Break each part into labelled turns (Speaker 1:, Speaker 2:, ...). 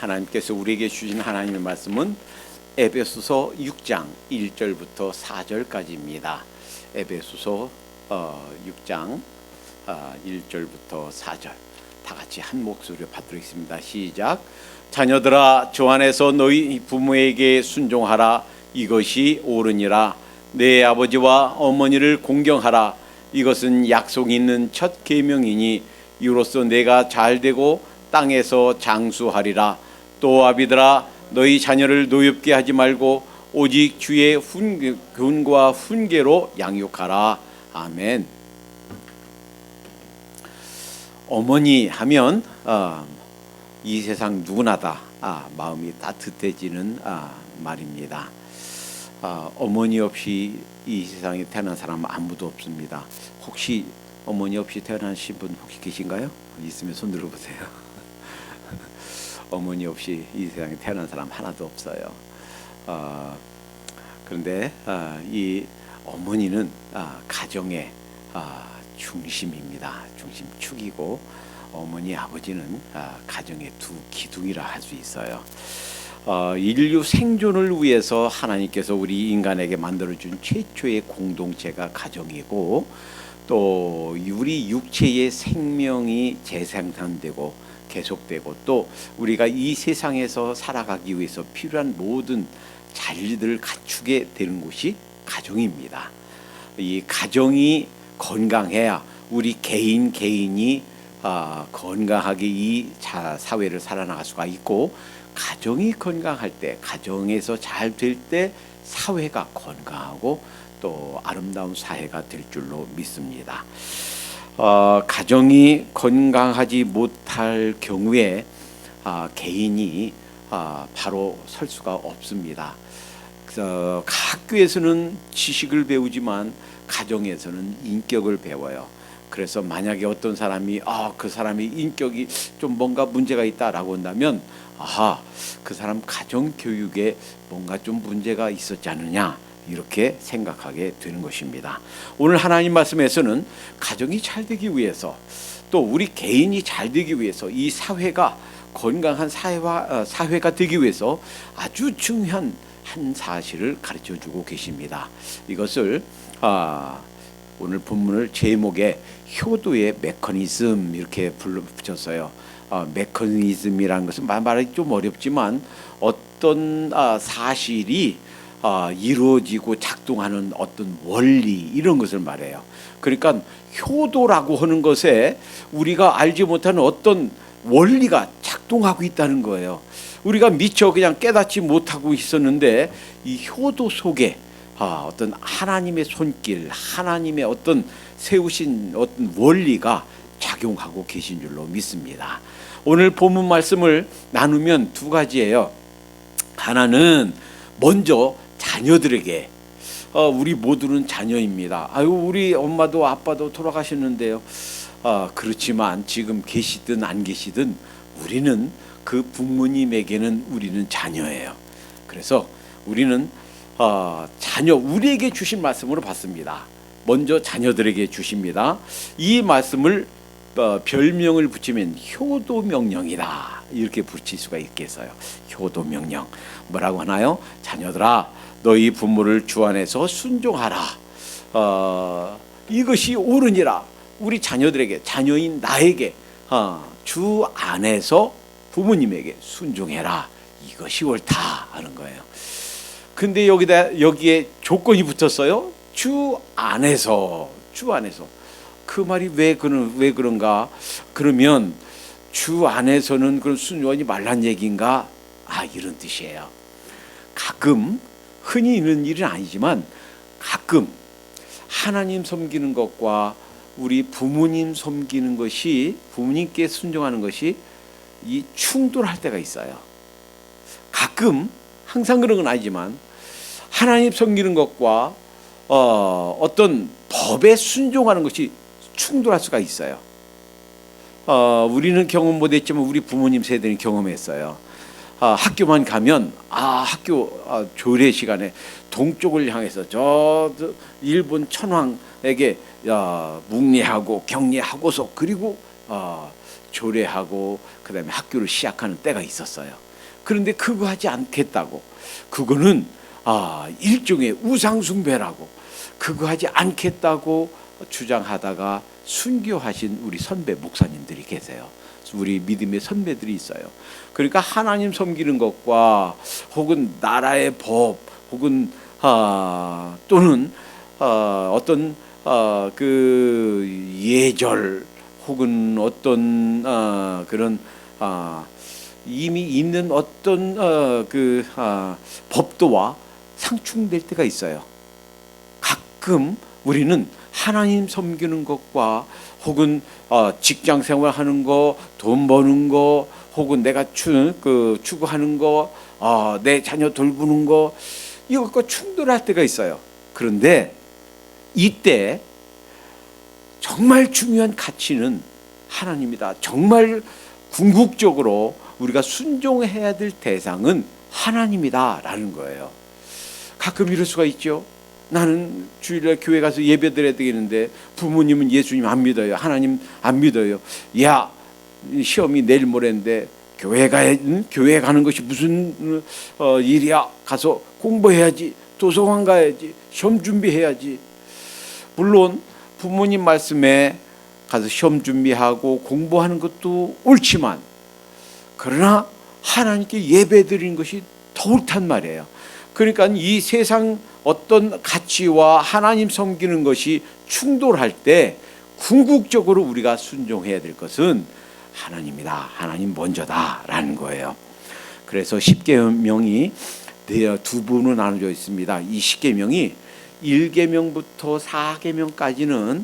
Speaker 1: 하나님께서 우리에게 주신 하나님의 말씀은 에베소서 6장 1절부터 4절까지입니다. 에베소서 6장 1절부터 4절 다 같이 한 목소리로 받들겠습니다. 시작. 자녀들아, 주 안에서 너희 부모에게 순종하라. 이것이 옳으니라. 내 아버지와 어머니를 공경하라. 이것은 약속이 있는 첫 계명이니 이로써 내가 잘되고 땅에서 장수하리라. 또 아비들아, 너희 자녀를 노엽게 하지 말고 오직 주의 교훈과 훈계로 양육하라. 아멘. 어머니 하면 이 세상 누구나 다 마음이 따뜻해지는 말입니다. 어머니 없이 이 세상에 태어난 사람은 아무도 없습니다. 혹시 어머니 없이 태어나신 분 혹시 계신가요? 있으면 손 들어보세요. 어머니 없이 이 세상에 태어난 사람 하나도 없어요. 그런데 이 어머니는 가정의 중심입니다. 중심축이고 어머니 아버지는 가정의 두 기둥이라 할 수 있어요. 인류 생존을 위해서 하나님께서 우리 인간에게 만들어준 최초의 공동체가 가정이고, 또 우리 육체의 생명이 재생산되고 계속되고, 또 우리가 이 세상에서 살아가기 위해서 필요한 모든 자질들을 갖추게 되는 곳이 가정입니다. 이 가정이 건강해야 우리 개인이 건강하게 이 사회를 살아나갈 수가 있고, 가정이 건강할 때, 가정에서 잘 될 때 사회가 건강하고 또 아름다운 사회가 될 줄로 믿습니다. 가정이 건강하지 못할 경우에 개인이 바로 설 수가 없습니다. 학교에서는 지식을 배우지만 가정에서는 인격을 배워요. 그래서 만약에 어떤 사람이 그 사람이 인격이 좀 뭔가 문제가 있다라고 한다면 그 사람 가정 교육에 뭔가 좀 문제가 있었지 않느냐, 이렇게 생각하게 되는 것입니다. 오늘 하나님 말씀에서는 가정이 잘 되기 위해서, 또 우리 개인이 잘 되기 위해서, 이 사회가 건강한 사회가 되기 위해서 아주 중요한 한 사실을 가르쳐주고 계십니다. 이것을 오늘 본문을 제목에 효도의 메커니즘 이렇게 붙였어요. 메커니즘이라는 것은 말하기 좀 어렵지만 어떤 사실이 이루어지고 작동하는 어떤 원리, 이런 것을 말해요. 그러니까 효도라고 하는 것에 우리가 알지 못하는 어떤 원리가 작동하고 있다는 거예요. 우리가 미처 그냥 깨닫지 못하고 있었는데 이 효도 속에 어떤 하나님의 손길, 하나님의 어떤 세우신 어떤 원리가 작용하고 계신 줄로 믿습니다. 오늘 본문 말씀을 나누면 두 가지예요. 하나는 먼저 자녀들에게, 우리 모두는 자녀입니다. 우리 엄마도 아빠도 돌아가셨는데요. 그렇지만 지금 계시든 안 계시든 우리는 그 부모님에게는 우리는 자녀예요. 그래서 우리는 자녀, 우리에게 주신 말씀으로 받습니다. 먼저 자녀들에게 주십니다. 이 말씀을 별명을 붙이면 효도명령이다, 이렇게 붙일 수가 있겠어요. 효도명령 뭐라고 하나요? 자녀들아, 너희 부모를 주 안에서 순종하라. 이것이 옳으니라. 우리 자녀들에게, 자녀인 나에게 주 안에서 부모님에게 순종해라. 이것이 옳다 하는 거예요. 근데 여기에 조건이 붙었어요. 주 안에서. 그 말이 왜 그런가? 그러면 주 안에서는 그런 순종하지 말란 얘기인가? 이런 뜻이에요. 가끔, 흔히 있는 일은 아니지만 가끔 하나님 섬기는 것과 우리 부모님 섬기는 것이, 부모님께 순종하는 것이 이 충돌할 때가 있어요. 가끔, 항상 그런 건 아니지만 하나님 섬기는 것과 어떤 법에 순종하는 것이 충돌할 수가 있어요. 우리는 경험 못했지만 우리 부모님 세대는 경험했어요. 학교만 가면 학교 조례 시간에 동쪽을 향해서 저 일본 천황에게 묵례하고 경례하고서 그리고 조례하고 그다음에 학교를 시작하는 때가 있었어요. 그런데 그거 하지 않겠다고, 그거는 일종의 우상숭배라고, 그거 하지 않겠다고 주장하다가 순교하신 우리 선배 목사님들이 계세요. 우리 믿음의 선배들이 있어요. 그러니까 하나님 섬기는 것과 혹은 나라의 법 혹은 또는 어떤 그 예절 혹은 어떤 그런 이미 있는 어떤 그 법도와 상충될 때가 있어요. 가끔 우리는 하나님 섬기는 것과 혹은 직장 생활하는 거, 돈 버는 거, 혹은 내가 추구하는 거, 내 자녀 돌보는 거, 이것과 충돌할 때가 있어요. 그런데 이때 정말 중요한 가치는 하나님이다. 정말 궁극적으로 우리가 순종해야 될 대상은 하나님이다라는 거예요. 가끔 이럴 수가 있죠. 나는 주일날 교회 가서 예배 드려야 되겠는데 부모님은 예수님 안 믿어요. 하나님 안 믿어요. 야, 시험이 내일 모레인데 교회 가는 것이 무슨 일이야. 가서 공부해야지. 도서관 가야지. 시험 준비해야지. 물론 부모님 말씀에 가서 시험 준비하고 공부하는 것도 옳지만, 그러나 하나님께 예배 드리는 것이 더 옳단 말이에요. 그러니까 이 세상 어떤 가치와 하나님 섬기는 것이 충돌할 때 궁극적으로 우리가 순종해야 될 것은 하나님이다. 하나님 먼저다라는 거예요. 그래서 십계명이 두 부로 나눠져 있습니다. 이 십계명이 1계명부터 4계명까지는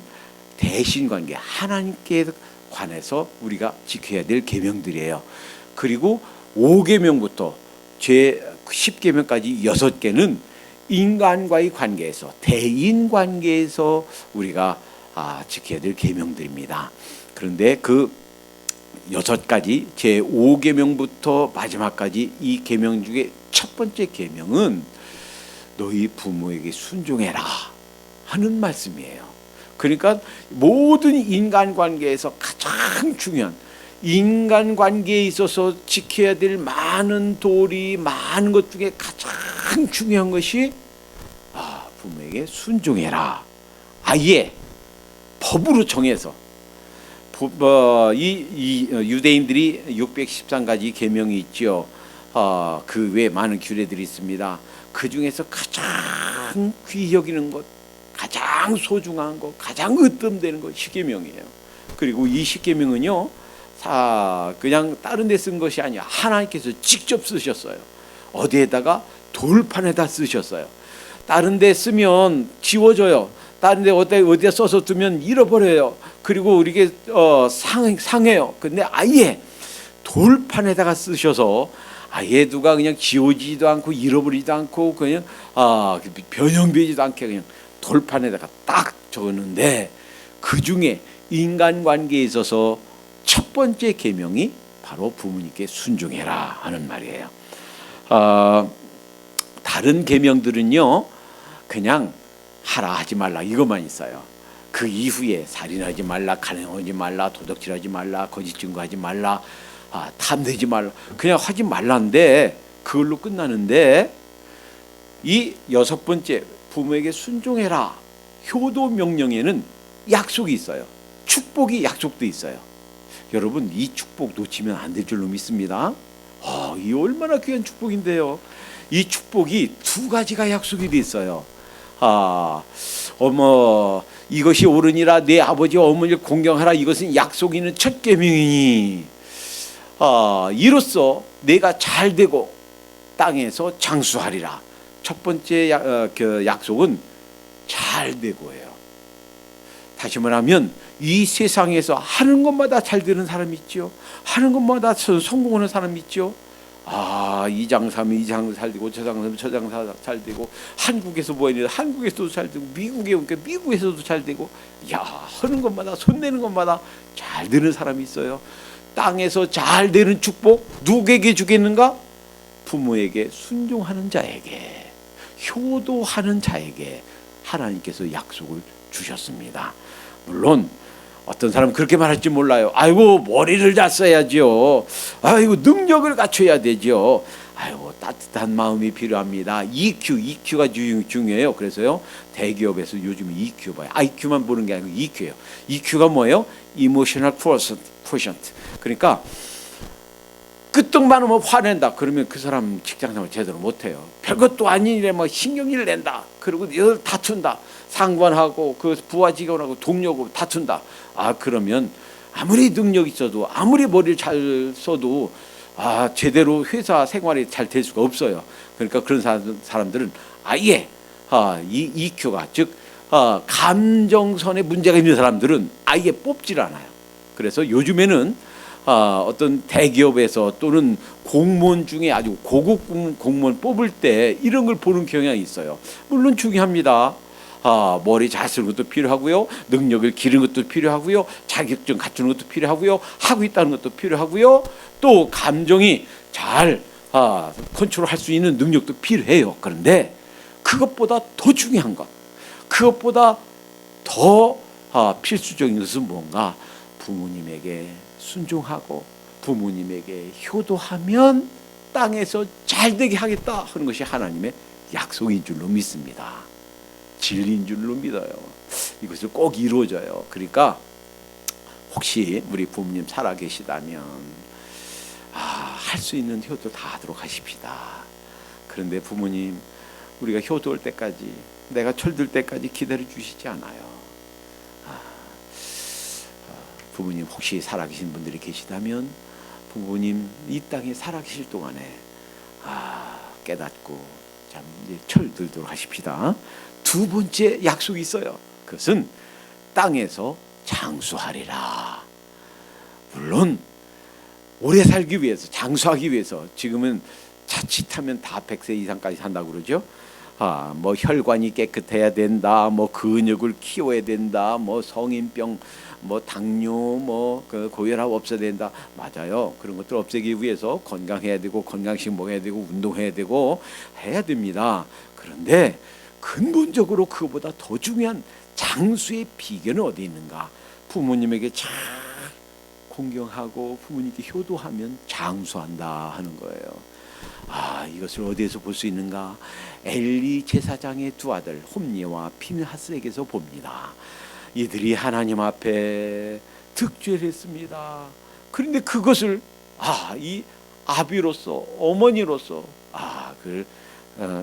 Speaker 1: 대신관계, 하나님께 관해서 우리가 지켜야 될 계명들이에요. 그리고 5계명부터 제 10계명까지 6개는 인간과의 관계에서, 대인관계에서 우리가 지켜야 될 계명들입니다. 그런데 그 6가지 제 5계명부터 마지막까지 이 계명 중에 첫 번째 계명은 너희 부모에게 순종해라 하는 말씀이에요. 그러니까 모든 인간관계에서 가장 중요한, 인간관계에 있어서 지켜야 될 많은 도리, 많은 것 중에 가장 중요한 것이 부모에게 순종해라. 아예 법으로 정해서 이 유대인들이 613가지 계명이 있죠. 그 외에 많은 규례들이 있습니다. 그 중에서 가장 귀히 여기는 것, 가장 소중한 것, 가장 으뜸되는 것 십계명이에요. 그리고 이 십계명은요, 그냥 다른 데 쓴 것이 아니야. 하나님께서 직접 쓰셨어요. 어디에다가? 돌판에다 쓰셨어요. 다른 데 쓰면 지워져요. 다른 데 어디다 써서 두면 잃어버려요. 그리고 우리게 상해요. 근데 아예 돌판에다가 쓰셔서 아예 누가 그냥 지워지지도 않고 잃어버리지도 않고 그냥 변형되지도 않게 그냥 돌판에다가 딱 적었는데, 그 중에 인간관계에 있어서 첫 번째 계명이 바로 부모님께 순종해라 하는 말이에요. 다른 계명들은요, 그냥 하라 하지 말라 이것만 있어요. 그 이후에 살인하지 말라, 간행하지 말라, 도둑질하지 말라, 거짓 증거하지 말라, 탐내지 말라, 그냥 하지 말라인데 그걸로 끝나는데, 이 6번째 부모에게 순종해라 효도 명령에는 약속이 있어요. 축복이 약속도 있어요. 여러분, 이 축복 놓치면 안 될 줄로 믿습니다. 이 얼마나 귀한 축복인데요. 이 축복이 2가지가 약속이 돼 있어요. 이것이 옳으니라, 내 아버지와 어머니를 공경하라, 이것은 약속이 있는 첫 계명이니 이로써 내가 잘되고 땅에서 장수하리라. 첫 번째 약속은 잘되고예요. 다시 말하면 이 세상에서 하는 것마다 잘 되는 사람이 있죠. 하는 것마다 성공하는 사람이 있죠. 이 장사면 이 장사 잘 되고, 저 장사면 저 장사 잘 되고, 한국에서 뭐 했는데 한국에서도 잘 되고, 미국에 오니까 미국에서도 잘 되고, 하는 것마다, 손내는 것마다 잘 되는 사람이 있어요. 땅에서 잘 되는 축복 누구에게 주겠는가? 부모에게 순종하는 자에게, 효도하는 자에게 하나님께서 약속을 주셨습니다. 물론 어떤 사람은 그렇게 말할지 몰라요. 아이고 머리를 잘 써야지요. 아이고 능력을 갖춰야 되죠. 아이고 따뜻한 마음이 필요합니다. EQ가 중요해요. 그래서요 대기업에서 요즘 EQ 봐요. IQ만 보는 게 아니고 EQ예요. EQ가 뭐예요? Emotional Quotient. 그러니까 끄떡만 하면 화낸다. 그러면 그 사람 직장생활 제대로 못해요. 별것도 아닌 일에 뭐 신경질 낸다. 그리고 늘 다툰다. 상관하고 그 부하 직원하고 동료하고 다툰다. 그러면 아무리 능력 있어도 아무리 머리를 잘 써도 제대로 회사 생활이 잘 될 수가 없어요. 그러니까 그런 사람들은 아예 이 EQ가 즉 감정선에 문제가 있는 사람들은 아예 뽑질 않아요. 그래서 요즘에는 어떤 대기업에서 또는 공무원 중에 아주 고급 공무원 뽑을 때 이런 걸 보는 경향이 있어요. 물론 중요합니다. 머리 잘 쓰는 것도 필요하고요. 능력을 기르는 것도 필요하고요. 자격증 갖추는 것도 필요하고요. 하고 있다는 것도 필요하고요. 또 감정이 잘 컨트롤할 수 있는 능력도 필요해요. 그런데 그것보다 더 중요한 것, 그것보다 더 필수적인 것은 뭔가 부모님에게 순종하고 부모님에게 효도하면 땅에서 잘되게 하겠다 하는 것이 하나님의 약속인 줄로 믿습니다. 진리인 줄로 믿어요. 이것을 꼭 이루어져요. 그러니까 혹시 우리 부모님 살아계시다면 할 수 있는 효도 다 하도록 하십시다. 그런데 부모님 우리가 효도할 때까지 내가 철들 때까지 기다려 주시지 않아요. 부모님 혹시 살아계신 분들이 계시다면 부모님 이 땅에 살아계실 동안에 깨닫고 참 철들도록 하십시다. 두 번째 약속이 있어요. 그것은 땅에서 장수하리라. 물론 오래 살기 위해서, 장수하기 위해서, 지금은 자칫하면 다 100세 이상까지 산다고 그러죠. 뭐 혈관이 깨끗해야 된다, 뭐 근육을 키워야 된다, 뭐 성인병, 뭐 당뇨, 뭐 그 고혈압 없애야 된다. 맞아요. 그런 것들 없애기 위해서 건강해야 되고, 건강식 먹어야 되고, 운동해야 되고 해야 됩니다. 그런데 근본적으로 그거보다 더 중요한 장수의 비결은 어디 있는가? 부모님에게 잘 공경하고 부모님께 효도하면 장수한다 하는 거예요. 이것을 어디에서 볼 수 있는가? 엘리 제사장의 두 아들 홈니와 피느하스에게서 봅니다. 이들이 하나님 앞에 득죄를 했습니다. 그런데 그것을 이 아비로서, 어머니로서 그걸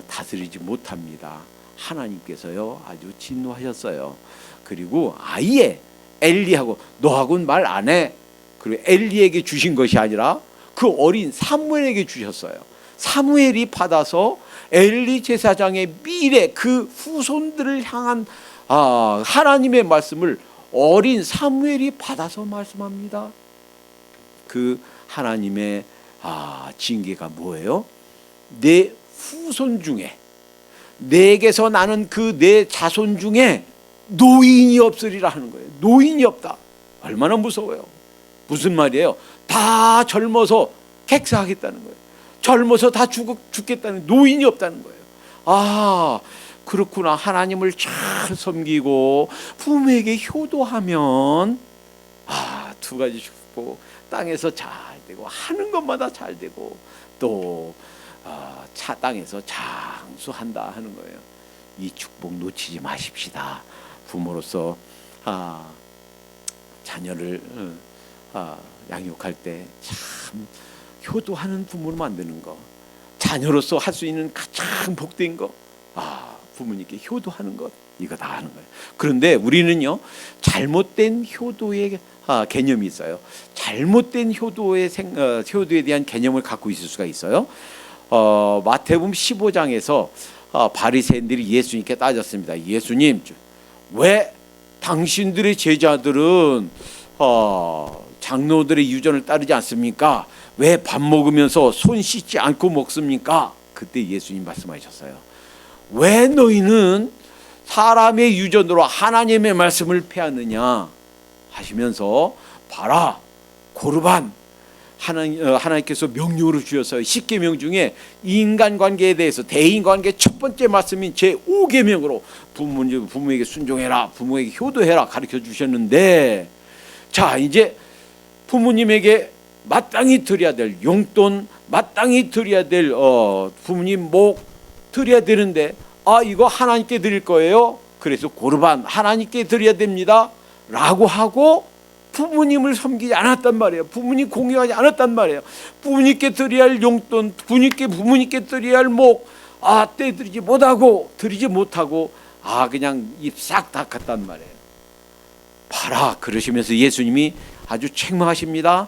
Speaker 1: 다스리지 못합니다. 하나님께서요 아주 진노하셨어요. 그리고 아예 엘리하고 너하고는 말 안 해. 그리고 엘리에게 주신 것이 아니라 그 어린 사무엘에게 주셨어요. 사무엘이 받아서 엘리 제사장의 미래 그 후손들을 향한 하나님의 말씀을 어린 사무엘이 받아서 말씀합니다. 그 하나님의 징계가 뭐예요? 내 후손 중에 내게서 나는 그 내 자손 중에 노인이 없으리라 하는 거예요. 노인이 없다. 얼마나 무서워요. 무슨 말이에요? 다 젊어서 객사하겠다는 거예요. 젊어서 다 죽겠다는, 노인이 없다는 거예요. 그렇구나. 하나님을 잘 섬기고 부모에게 효도하면 두 가지 축복, 땅에서 잘 되고 하는 것마다 잘 되고 또 땅에서 장수한다 하는 거예요. 이 축복 놓치지 마십시다. 부모로서 자녀를 양육할 때 참 효도하는 부모를 만드는 거, 자녀로서 할 수 있는 가장 복된 거, 부모님께 효도하는 것, 이거 다 하는 거예요. 그런데 우리는요 잘못된 효도의 개념이 있어요. 잘못된 효도에 대한 개념을 갖고 있을 수가 있어요. 마태복음 15장에서 바리새인들이 예수님께 따졌습니다. 예수님, 왜 당신들의 제자들은 장로들의 유전을 따르지 않습니까? 왜 밥 먹으면서 손 씻지 않고 먹습니까? 그때 예수님 말씀하셨어요. 왜 너희는 사람의 유전으로 하나님의 말씀을 폐하느냐 하시면서, 봐라, 고르반, 하나님께서 명령으로 주셨어요. 10계명 중에 인간관계에 대해서 대인관계 첫 번째 말씀인 제5계명으로 부모에게 순종해라, 부모에게 효도해라 가르쳐 주셨는데 자, 이제 부모님에게 마땅히 드려야 될 용돈, 마땅히 드려야 될 부모님 목 드려야 되는데, 이거 하나님께 드릴 거예요. 그래서 고르반 하나님께 드려야 됩니다 라고 하고 부모님을 섬기지 않았단 말이에요. 부모님 공경하지 않았단 말이에요. 부모님께 드려야 할 용돈, 부모님께 드려야 할 목, 때 드리지 못하고 그냥 입 싹 닦았단 말이에요. 봐라, 그러시면서 예수님이 아주 책망하십니다.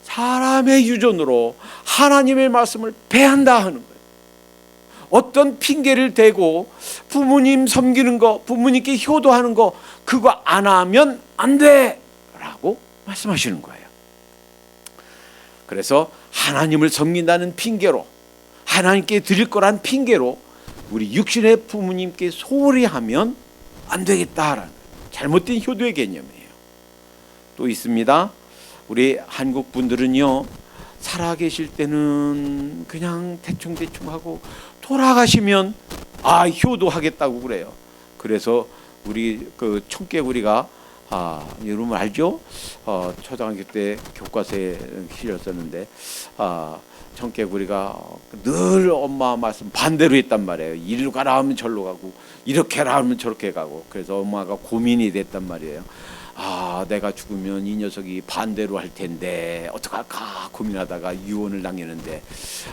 Speaker 1: 사람의 유전으로 하나님의 말씀을 배한다 하는 거예요. 어떤 핑계를 대고 부모님 섬기는 거, 부모님께 효도하는 거, 그거 안 하면 안 돼 라고 말씀하시는 거예요. 그래서 하나님을 섬긴다는 핑계로, 하나님께 드릴 거란 핑계로 우리 육신의 부모님께 소홀히 하면 안 되겠다라는 잘못된 효도의 개념이에요. 또 있습니다. 우리 한국 분들은요, 살아계실 때는 그냥 대충 하고 돌아가시면 효도하겠다고 그래요. 그래서 우리 그 청개구리가 여러분 알죠? 초등학교 때 교과서에 실렸었는데 청개구리가 늘 엄마 말씀 반대로 했단 말이에요. 이리로 가라 하면 절로 가고, 이렇게 하라 하면 저렇게 가고. 그래서 엄마가 고민이 됐단 말이에요. 내가 죽으면 이 녀석이 반대로 할 텐데 어떡할까 고민하다가 유언을 남겼는데,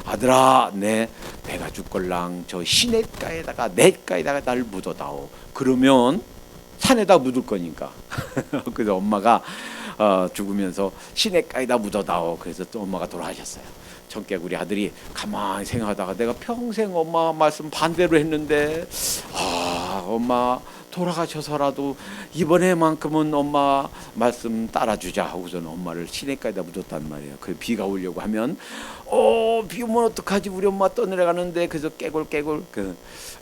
Speaker 1: 아들아, 내가 죽걸랑 저 시냇가에다가 냇가에다가 날 묻어다오. 그러면 산에다 묻을 거니까. 그래서 엄마가 죽으면서 시냇가에다 묻어다오. 그래서 또 엄마가 돌아가셨어요. 청개구리 아들이 가만히 생각하다가 내가 평생 엄마 말씀 반대로 했는데 엄마 돌아가셔서라도 이번에만큼은 엄마 말씀 따라주자 하고서는 엄마를 시냇가에다 묻었단 말이에요. 그 비가 오려고 하면 비 오면 어떡하지, 우리 엄마 떠내려가는데. 그래서 깨굴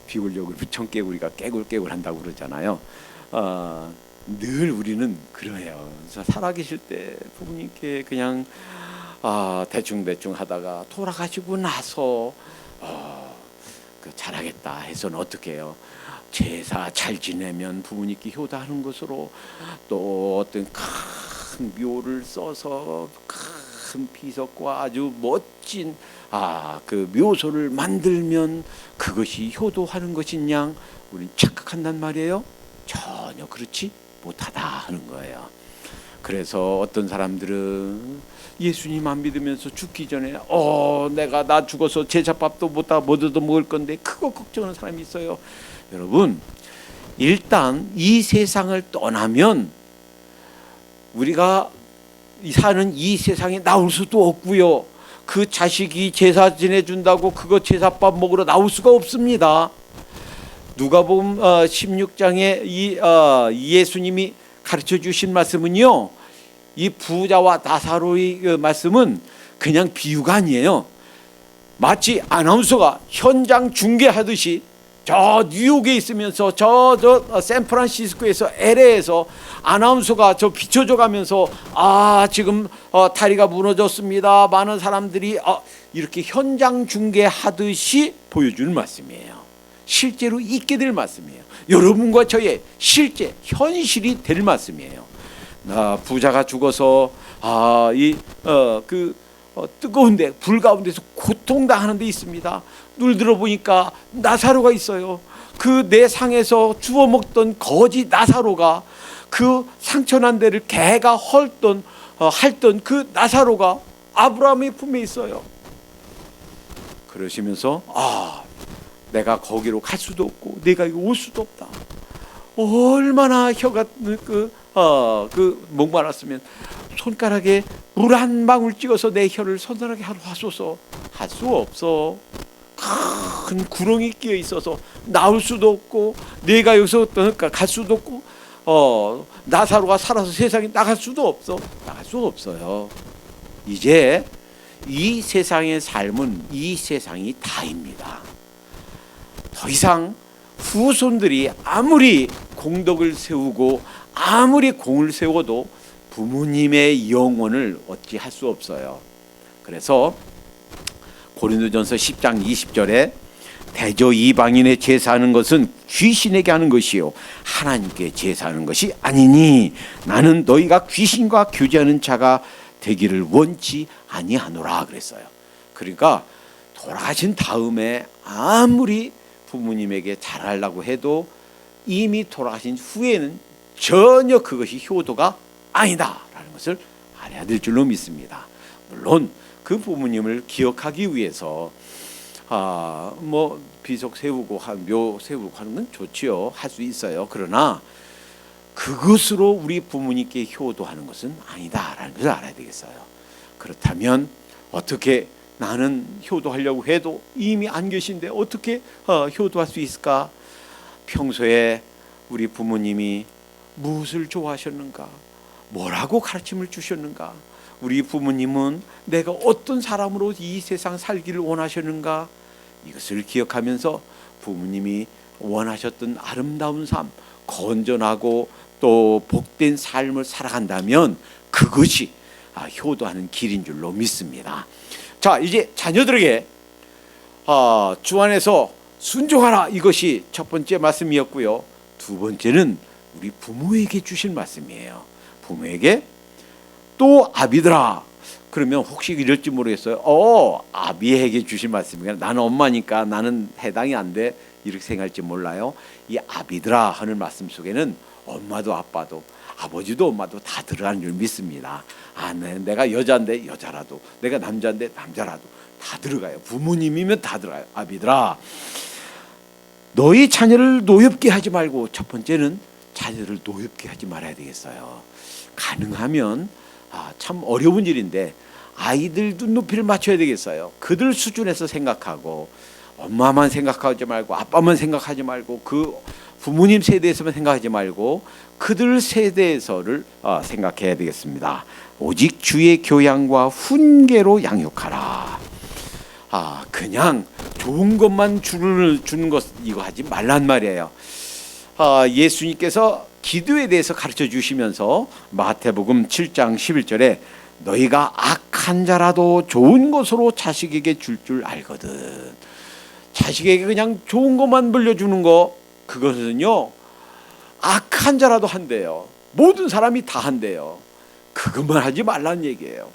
Speaker 1: 비 오려고 청개구리가 깨굴 한다고 그러잖아요. 늘 우리는 그래요. 살아계실 때 부모님께 그냥 대충 하다가 돌아가시고 나서 잘하겠다 해서는 어떻게 해요? 제사 잘 지내면 부모님께 효도하는 것으로 또 어떤 큰 묘를 써서 큰 비석과 아주 멋진 그 묘소를 만들면 그것이 효도하는 것이냐 우리는 착각한단 말이에요. 전혀 그렇지 못하다 하는 거예요. 그래서 어떤 사람들은 예수님 안 믿으면서 죽기 전에 내가 나 죽어서 제사밥도 못 얻어 먹을 건데 그거 걱정하는 사람이 있어요. 여러분, 일단 이 세상을 떠나면 우리가 사는 이 세상에 나올 수도 없고요. 그 자식이 제사 지내준다고 그거 제사밥 먹으러 나올 수가 없습니다. 누가복음 16장에 예수님이 가르쳐 주신 말씀은요, 이 부자와 나사로의 그 말씀은 그냥 비유가 아니에요. 마치 아나운서가 현장 중계하듯이 저 뉴욕에 있으면서 저 샌프란시스코에서 LA에서 아나운서가 저 비춰줘 가면서 지금 다리가 무너졌습니다. 많은 사람들이 이렇게 현장 중계하듯이 보여주는 말씀이에요. 실제로 있게 될 말씀이에요. 여러분과 저의 실제 현실이 될 말씀이에요. 부자가 죽어서 뜨거운데 불 가운데서 고통당하는 데 있습니다. 눈을 들어보니까 나사로가 있어요. 그 내 상에서 주워 먹던 거지 나사로가, 그 상처난 데를 개가 핥던 그 나사로가 아브라함의 품에 있어요. 그러시면서 내가 거기로 갈 수도 없고 내가 여기 올 수도 없다. 얼마나 혀가 목말랐으면 손가락에 물 한 방울 찍어서 내 혀를 서늘하게 하소서. 할 수 없어. 큰 구렁이 끼어 있어서 나올 수도 없고 내가 여기서 갈 수도 없고 나사로가 살아서 세상에 나갈 수도 없어. 나갈 수 없어요. 이제 이 세상의 삶은 이 세상이 다입니다. 더 이상 후손들이 아무리 공덕을 세우고 아무리 공을 세워도 부모님의 영원을 얻지 할 수 없어요. 그래서 고린도전서 10장 20절에 대저 이방인의 제사하는 것은 귀신에게 하는 것이요 하나님께 제사하는 것이 아니니 나는 너희가 귀신과 교제하는 자가 되기를 원치 아니하노라 그랬어요. 그러니까 돌아가신 다음에 아무리 부모님에게 잘하려고 해도 이미 돌아가신 후에는 전혀 그것이 효도가 아니다라는 것을 알아야 될 줄로 믿습니다. 물론 그 부모님을 기억하기 위해서 뭐 비석 세우고 묘 세우고 하는 건 좋지요. 할 수 있어요. 그러나 그것으로 우리 부모님께 효도하는 것은 아니다라는 것을 알아야 되겠어요. 그렇다면 어떻게 나는 효도하려고 해도 이미 안 계신데 어떻게 효도할 수 있을까? 평소에 우리 부모님이 무엇을 좋아하셨는가? 뭐라고 가르침을 주셨는가? 우리 부모님은 내가 어떤 사람으로 이 세상 살기를 원하셨는가? 이것을 기억하면서 부모님이 원하셨던 아름다운 삶, 건전하고 또 복된 삶을 살아간다면 그것이 효도하는 길인 줄로 믿습니다. 자, 이제 자녀들에게 주 안에서 순종하라, 이것이 첫 번째 말씀이었고요. 두 번째는 우리 부모에게 주신 말씀이에요. 부모에게 또 아비들아, 그러면 혹시 이럴지 모르겠어요. 아비에게 주신 말씀이니까 나는 엄마니까 나는 해당이 안 돼, 이렇게 생각할지 몰라요. 이 아비들아 하는 말씀 속에는 엄마도 아빠도 아버지도 엄마도 다 들어가는 줄 믿습니다. 내가 여자인데 여자라도, 내가 남자인데 남자라도 다 들어가요. 부모님이면 다 들어가요. 아비들아, 너희 자녀를 노엽게 하지 말고, 첫 번째는 자녀를 노엽게 하지 말아야 되겠어요. 가능하면 참 어려운 일인데 아이들도 높이를 맞춰야 되겠어요. 그들 수준에서 생각하고, 엄마만 생각하지 말고 아빠만 생각하지 말고 그 부모님 세대에서만 생각하지 말고 그들 세대에서를 생각해야 되겠습니다. 오직 주의 교양과 훈계로 양육하라. 그냥 좋은 것만 주는 것, 이거 하지 말란 말이에요. 예수님께서 기도에 대해서 가르쳐 주시면서 마태복음 7장 11절에 너희가 악한 자라도 좋은 것으로 자식에게 줄 알거든. 자식에게 그냥 좋은 것만 물려주는 거, 그것은요 악한 자라도 한대요. 모든 사람이 다 한대요. 그것만 하지 말라는 얘기예요.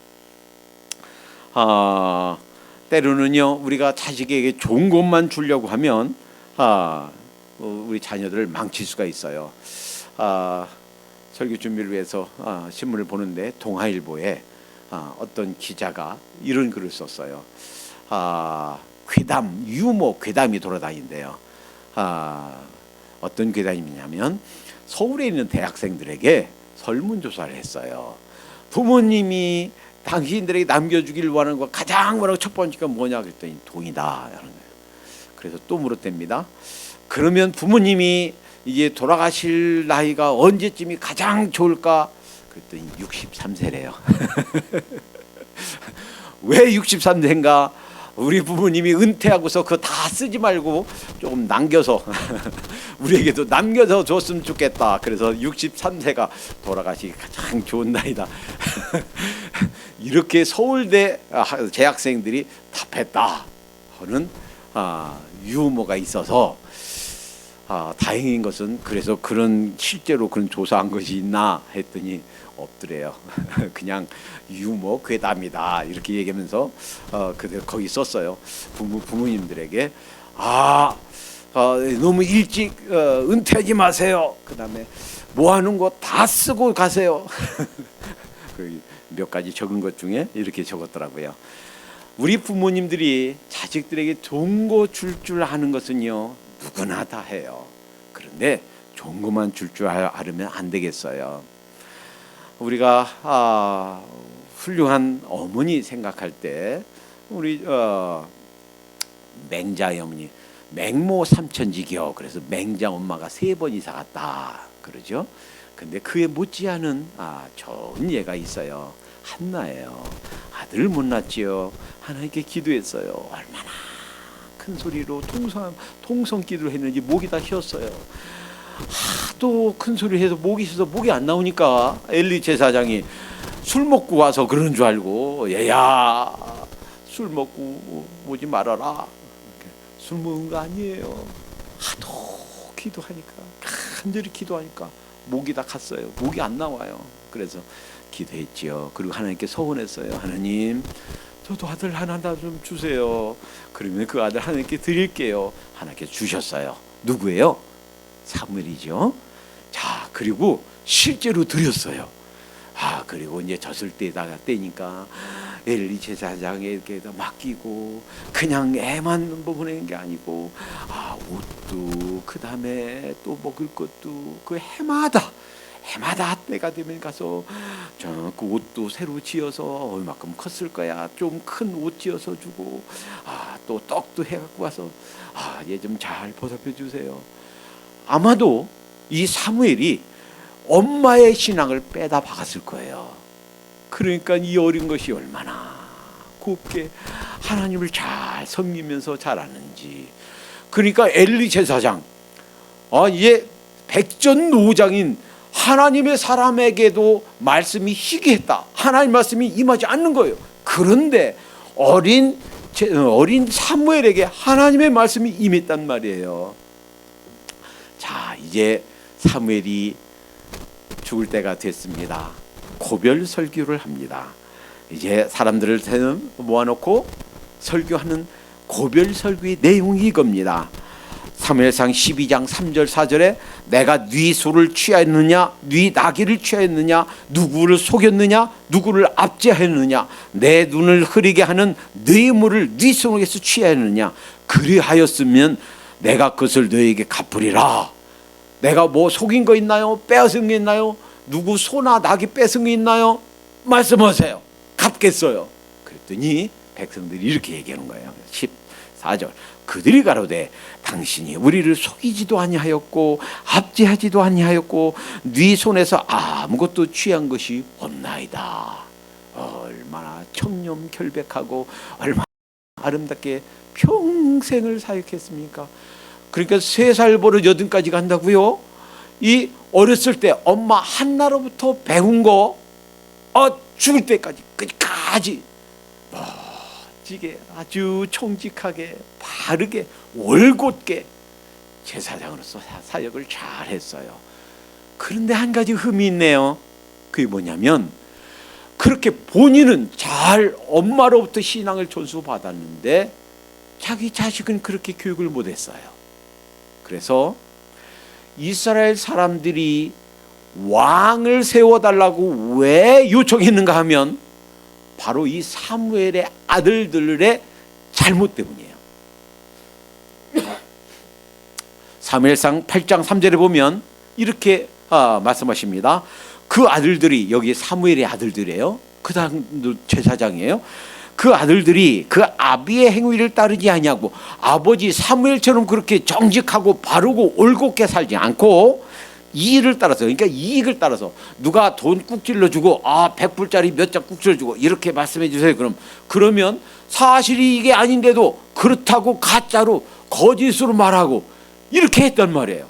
Speaker 1: 때로는요 우리가 자식에게 좋은 것만 주려고 하면 우리 자녀들을 망칠 수가 있어요. 설교 준비를 위해서 신문을 보는데 동아일보에 어떤 기자가 이런 글을 썼어요. 괴담, 유머 괴담이 돌아다닌대요. 어떤 괴담이냐면 서울에 있는 대학생들에게 설문조사를 했어요. 부모님이 당신들에게 남겨주길 원하는 거 가장 원하는 첫 번째가 뭐냐 그랬더니 돈이다. 그래서 또 물었답니다. 그러면 부모님이 이제 돌아가실 나이가 언제쯤이 가장 좋을까? 그랬더니 63세래요. 왜 63세인가? 우리 부모님이 은퇴하고서 그거 다 쓰지 말고 조금 남겨서 우리에게도 남겨서 줬으면 좋겠다. 그래서 63세가 돌아가시기 가장 좋은 나이다. 이렇게 서울대 재학생들이 답했다 하는 유머가 있어서 다행인 것은, 그래서 그런 실제로 그런 조사한 것이 있나 했더니 없더래요. 그냥 유머 괴담이다 이렇게 얘기하면서 거기 썼어요. 부모님들에게 너무 일찍 은퇴하지 마세요. 그다음에 뭐 하는 거 다 쓰고 가세요. 몇 가지 적은 것 중에 이렇게 적었더라고요. 우리 부모님들이 자식들에게 좋은 거 줄 아는 것은요 누구나 다 해요. 그런데 좋은 것만 줄 알으면 안 되겠어요. 우리가 훌륭한 어머니 생각할 때 우리 맹자의 어머니, 맹모 삼천지교, 그래서 맹자 엄마가 3번 이사 갔다 그러죠. 근데 그에 못지않은 좋은 예가 있어요. 한나예요. 아들을 못 낳지요. 하나님께 기도했어요. 얼마나 큰 소리로 통성 기도를 했는지 목이 다 쉬었어요. 하도 큰 소리를 해서 목이 쉬어서 목이 안 나오니까 엘리 제사장이 술 먹고 와서 그러는 줄 알고, 얘야 술 먹고 오지 말아라. 술 먹은 거 아니에요. 하도 기도하니까, 간절히 기도하니까 목이 다 갔어요. 목이 안 나와요. 그래서 기도했지요. 그리고 하나님께 서원했어요. 하나님, 저도 아들 하나 좀 주세요. 그러면 그 아들 하나님께 드릴게요. 하나님께 주셨어요. 누구예요? 사무엘이죠. 자, 그리고 실제로 드렸어요. 그리고 이제 젖을 때니까 엘리 제사장에 이렇게 맡기고, 그냥 애만 보내는 게 아니고, 옷도, 그 다음에 또 먹을 것도, 그 해마다 때가 되면 가서 그 옷도 새로 지어서 얼마큼 컸을 거야. 좀 큰 옷 지어서 주고, 또 떡도 해갖고 와서 얘 좀 잘 보살펴 주세요. 아마도 이 사무엘이 엄마의 신앙을 빼다 박았을 거예요. 그러니까 이 어린 것이 얼마나 곱게 하나님을 잘 섬기면서 자라는지. 그러니까 엘리 제사장, 이제 백전노장인 하나님의 사람에게도 말씀이 희귀했다. 하나님 말씀이 임하지 않는 거예요. 그런데 어린 사무엘에게 하나님의 말씀이 임했단 말이에요. 자, 이제 사무엘이 죽을 때가 됐습니다. 고별 설교를 합니다. 이제 사람들을 모아놓고 설교하는 고별 설교의 내용이 이겁니다. 사무엘상 12장 3절 4절에 내가 네 소를 취하였느냐, 네 나귀를 취하였느냐, 누구를 속였느냐, 누구를 압제하였느냐, 내 눈을 흐리게 하는 네 물을 네 손에서 취하였느냐, 그리하였으면 내가 그것을 너에게 갚으리라. 내가 뭐 속인 거 있나요? 빼앗은 게 있나요? 누구 소나 낙이 뺏은 게 있나요? 말씀하세요. 갚겠어요. 그랬더니 백성들이 이렇게 얘기하는 거예요. 14절 그들이 가로되 당신이 우리를 속이지도 아니하였고 압제하지도 아니하였고 네 손에서 아무것도 취한 것이 없나이다. 얼마나 청렴결백하고 얼마나 아름답게 평생을 사역했습니까? 그러니까 3살 버릇 8까지 간다고요? 이 어렸을 때 엄마 한나로부터 배운 거 죽을 때까지 끝까지 멋지게 아주 청직하게 바르게 올곧게 제사장으로서 사역을 잘 했어요. 그런데 한 가지 흠이 있네요. 그게 뭐냐면 그렇게 본인은 잘 엄마로부터 신앙을 전수받았는데 자기 자식은 그렇게 교육을 못했어요. 그래서 이스라엘 사람들이 왕을 세워달라고 왜 요청했는가 하면 바로 이 사무엘의 아들들의 잘못 때문이에요. 사무엘상 8장 3절에 보면 이렇게 말씀하십니다. 그 아들들이, 여기 사무엘의 아들들이에요. 그 다음 제사장이에요. 그 아들들이 그 아비의 행위를 따르지 아니하고 아버지 사무엘처럼 그렇게 정직하고 바르고 올곧게 살지 않고 이익을 따라서, 그러니까 이익을 따라서 누가 돈 꾹 찔러주고 100불짜리 몇 장 꾹 찔러주고 이렇게 말씀해 주세요. 그러면 사실이 이게 아닌데도 그렇다고 가짜로 거짓으로 말하고 이렇게 했단 말이에요.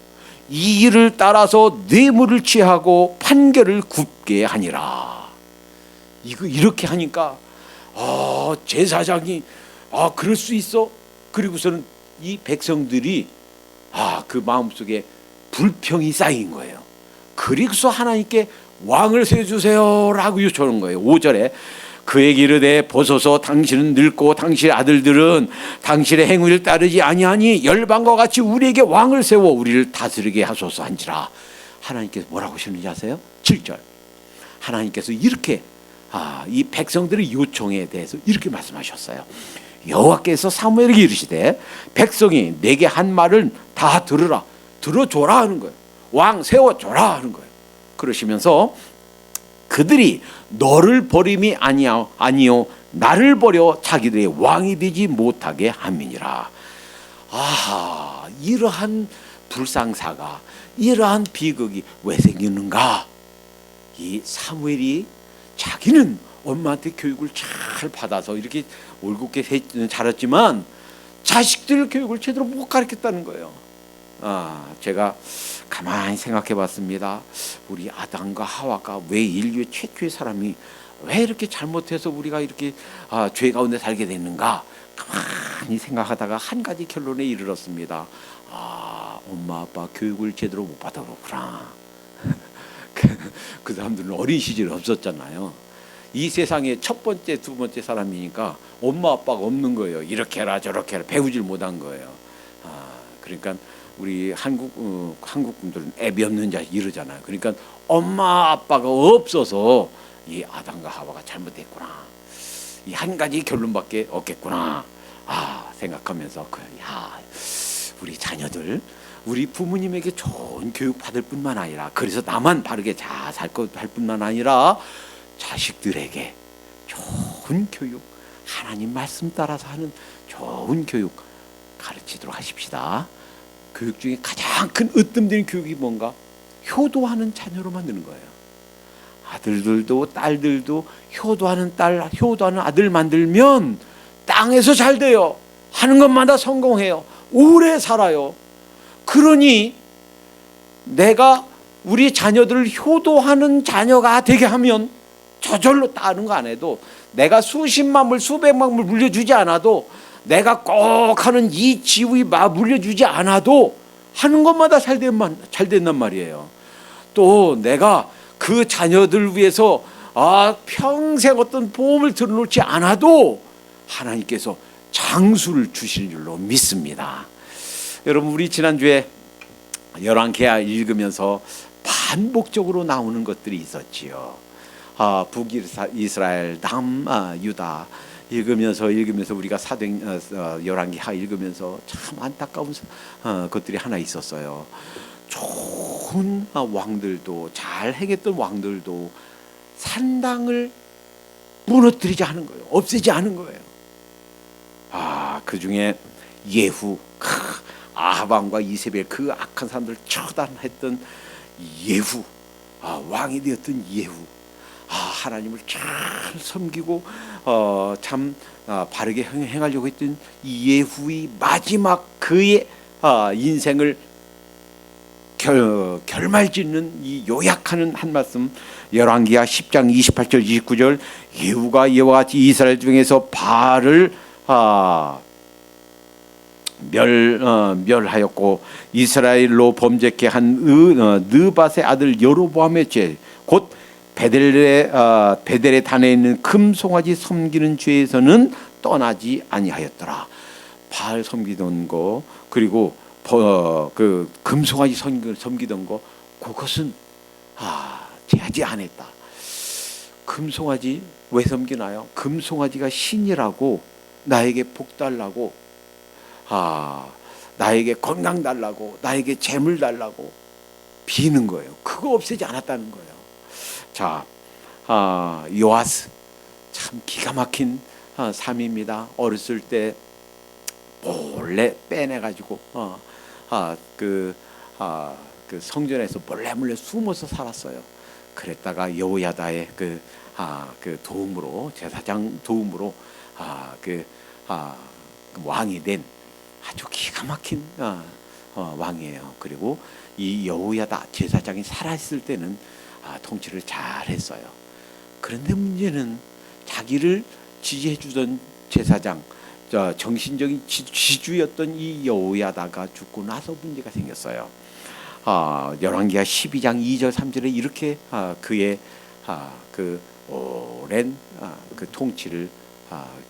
Speaker 1: 이 일을 따라서 뇌물을 취하고 판결을 굽게 하니라. 이렇게 하니까 제사장이 그럴 수 있어? 그리고서는 이 백성들이 그 마음속에 불평이 쌓인 거예요. 그리고서 하나님께 왕을 세워주세요 라고 요청하는 거예요. 5절에 그에게 이르되 보소서 당신은 늙고 당신의 아들들은 당신의 행위를 따르지 아니하니 열방과 같이 우리에게 왕을 세워 우리를 다스리게 하소서 한지라. 하나님께서 뭐라고 하시는지 아세요? 7절 하나님께서 이렇게 이 백성들의 요청에 대해서 이렇게 말씀하셨어요. 여호와께서 사무엘에게 이르시되 백성이 내게 한 말을 다 들으라, 들어줘라 하는 거예요. 왕 세워줘라 하는 거예요. 그러시면서 그들이 너를 버림이 아니요 나를 버려 자기들의 왕이 되지 못하게 함이니라. 이러한 불상사가, 이러한 비극이 왜 생기는가? 이 사무엘이 자기는 엄마한테 교육을 잘 받아서 이렇게 올곧게 자랐지만 자식들 교육을 제대로 못 가르쳤다는 거예요. 제가 가만히 생각해 봤습니다. 우리 아담과 하와가 왜 인류 최초의 사람이 왜 이렇게 잘못해서 우리가 이렇게 죄 가운데 살게 됐는가? 가만히 가만히 생각하다가 한 가지 결론에 이르렀습니다. 아, 엄마 아빠 교육을 제대로 못 받아보구나. 그 사람들은 어린 시절이 없었잖아요. 이 세상에 첫 번째, 두 번째 사람이니까 엄마 아빠가 없는 거예요. 이렇게 해라 저렇게 해라 배우질 못한 거예요. 그러니까 우리 한국 분들은 애비 없는 자 이러잖아요. 그러니까 엄마 아빠가 없어서 이 아담과 하와가 잘못했구나. 이 한 가지 결론밖에 없겠구나. 생각하면서 우리 자녀들, 우리 부모님에게 좋은 교육 받을 뿐만 아니라, 그래서 나만 바르게 잘 살 것 할 뿐만 아니라 자식들에게 좋은 교육, 하나님 말씀 따라서 하는 좋은 교육 가르치도록 하십시다. 교육 중에 가장 큰 으뜸되는 교육이 뭔가? 효도하는 자녀로 만드는 거예요. 아들들도 딸들도 효도하는 딸, 효도하는 아들 만들면 땅에서 잘 돼요. 하는 것마다 성공해요. 오래 살아요. 그러니 내가 우리 자녀들을 효도하는 자녀가 되게 하면 저절로 다른 거 안 해도, 내가 수십만 불 수백만 불 물려주지 않아도, 내가 꼭 하는 이 지위 물려주지 않아도 하는 것마다 잘 된단 말이에요. 또 내가 그 자녀들 위해서 평생 어떤 보험을 들어놓지 않아도 하나님께서 장수를 주실 줄로 믿습니다. 여러분, 우리 지난주에 열왕기하 읽으면서 반복적으로 나오는 것들이 있었지요. 북이스라엘, 남유다 읽으면서 우리가 열왕기하 읽으면서 참 안타까운 것들이 하나 있었어요. 좋은 왕들도, 잘 행했던 왕들도 산당을 무너뜨리지 않은 거예요. 없애지 않은 거예요. 그 중에 예후, 아합 왕과 이세벨, 그 악한 사람들을 처단했던 예후, 왕이 되었던 예후, 하나님을 잘 섬기고 참 바르게 행하려고 했던 이 예후의 마지막 그의 인생을 결말짓는 이 요약하는 한 말씀, 열왕기하 10장 28절 29절. 예후가 이와 같이 이스라엘 중에서 바알을 멸하였고 이스라엘로 범죄케 한 느밧의 아들 여로보암의 죄, 곧 베델의 단에 있는 금송아지 섬기는 죄에서는 떠나지 아니하였더라. 바알 섬기던 거, 그리고 그 금송아지 섬기던 거, 그것은 제하지 않았다. 금송아지 왜 섬기나요? 금송아지가 신이라고 나에게 복 달라고, 나에게 건강 달라고, 나에게 재물 달라고 비는 거예요. 그거 없애지 않았다는 거예요. 자, 요아스 참 기가 막힌 삶입니다. 어렸을 때 몰래 빼내가지고 그 성전에서 몰래 숨어서 살았어요. 그랬다가 여호야다의 그 도움으로, 제사장 도움으로 그 왕이 된 아주 기가 막힌 왕이에요. 그리고 이 여호야다 제사장이 살아있을 때는 통치를 잘했어요. 그런데 문제는 자기를 지지해주던 제사장, 정신적인 지주였던 이 여호야다가 죽고 나서 문제가 생겼어요. 열왕기하 12장 2절 3절에 이렇게 그의 그 오랜 그 통치를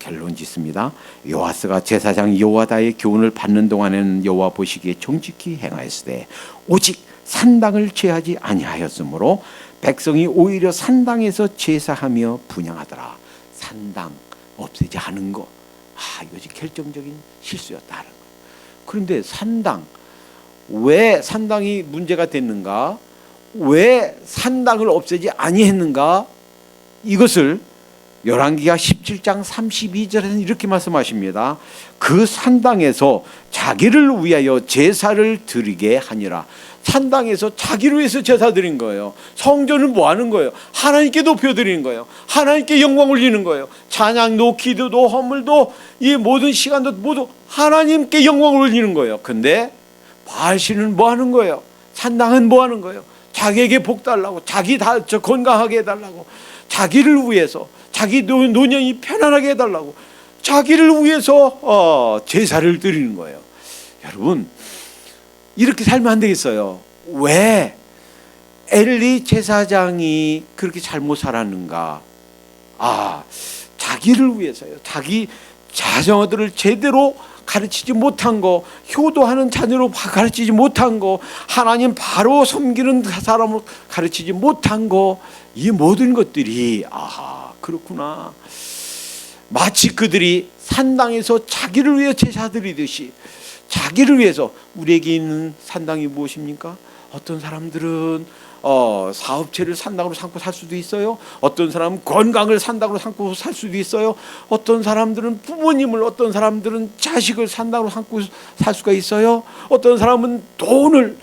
Speaker 1: 결론 짓습니다. 요아스가 제사장 여호야다의 교훈을 받는 동안에는 여호와 보시기에 정직히 행하였으되 오직 산당을 제하지 아니하였으므로 백성이 오히려 산당에서 제사하며 분향하더라. 산당 없애지 않은 거, 이것이 결정적인 실수였다는 거. 그런데 왜 산당이 문제가 됐는가? 왜 산당을 없애지 아니했는가? 이것을 열왕기하 17장 32절에는 이렇게 말씀하십니다. 그 산당에서 자기를 위하여 제사를 드리게 하니라. 산당에서 자기를 위해서 제사 드린 거예요. 성전은 뭐 하는 거예요? 하나님께 높여드리는 거예요. 하나님께 영광 올리는 거예요. 찬양도, 기도도, 헌물도, 이 모든 시간도 모두 하나님께 영광을 올리는 거예요. 근데 바알신은 뭐 하는 거예요? 산당은 뭐 하는 거예요? 자기에게 복 달라고, 자기 건강하게 해달라고, 자기를 위해서, 자기 노년이 편안하게 해달라고, 자기를 위해서 제사를 드리는 거예요. 여러분, 이렇게 살면 안 되겠어요. 왜 엘리 제사장이 그렇게 잘못 살았는가? 자기를 위해서요. 자기 자녀들을 제대로 가르치지 못한 거, 효도하는 자녀로 가르치지 못한 거, 하나님 바로 섬기는 사람을 가르치지 못한 거, 이 모든 것들이 그렇구나. 마치 그들이 산당에서 자기를 위해 제사 드리듯이 자기를 위해서. 우리에게 있는 산당이 무엇입니까? 어떤 사람들은 사업체를 산당으로 삼고 살 수도 있어요. 어떤 사람은 건강을 산당으로 삼고 살 수도 있어요. 어떤 사람들은 부모님을, 어떤 사람들은 자식을 산당으로 삼고 살 수가 있어요. 어떤 사람은 돈을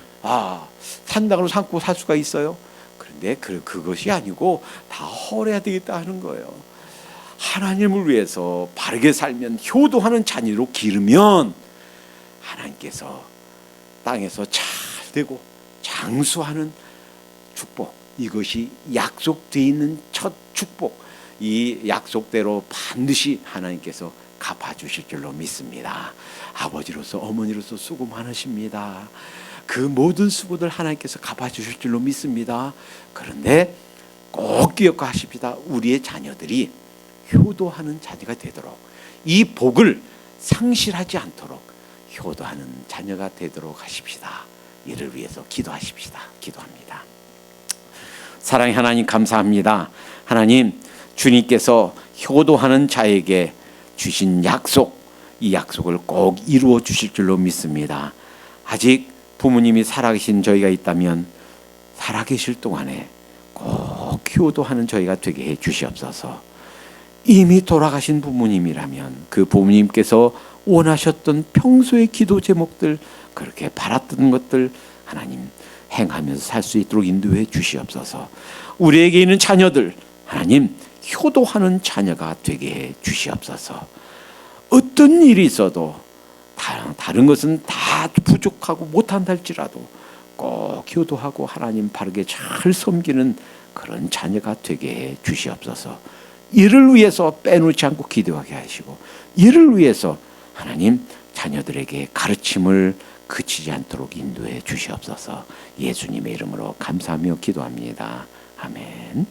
Speaker 1: 산당으로 삼고 살 수가 있어요. 그런데 그것이 아니고 다 헐해야 되겠다 하는 거예요. 하나님을 위해서 바르게 살면, 효도하는 자녀로 기르면 하나님께서 땅에서 잘 되고 장수하는 축복, 이것이 약속되어 있는 첫 축복, 이 약속대로 반드시 하나님께서 갚아주실 줄로 믿습니다. 아버지로서 어머니로서 수고 많으십니다. 그 모든 수고들 하나님께서 갚아주실 줄로 믿습니다. 그런데 꼭 기억하십시다. 우리의 자녀들이 효도하는 자녀가 되도록, 이 복을 상실하지 않도록 효도하는 자녀가 되도록 하십시다. 이를 위해서 기도하십시다. 기도합니다. 사랑의 하나님, 감사합니다. 하나님, 주님께서 효도하는 자에게 주신 약속, 이 약속을 꼭 이루어 주실 줄로 믿습니다. 아직 부모님이 살아계신 저희가 있다면 살아계실 동안에 꼭 효도하는 저희가 되게 해 주시옵소서. 이미 돌아가신 부모님이라면 그 부모님께서 원하셨던 평소의 기도 제목들, 그렇게 바랐던 것들 하나님 행하면서 살 수 있도록 인도해 주시옵소서. 우리에게 있는 자녀들 하나님 효도하는 자녀가 되게 해 주시옵소서. 어떤 일이 있어도 다른 것은 다 부족하고 못한다 할지라도 꼭 효도하고 하나님 바르게 잘 섬기는 그런 자녀가 되게 해 주시옵소서. 이를 위해서 빼놓지 않고 기도하게 하시고, 이를 위해서 하나님 자녀들에게 가르침을 그치지 않도록 인도해 주시옵소서. 예수님의 이름으로 감사하며 기도합니다. 아멘.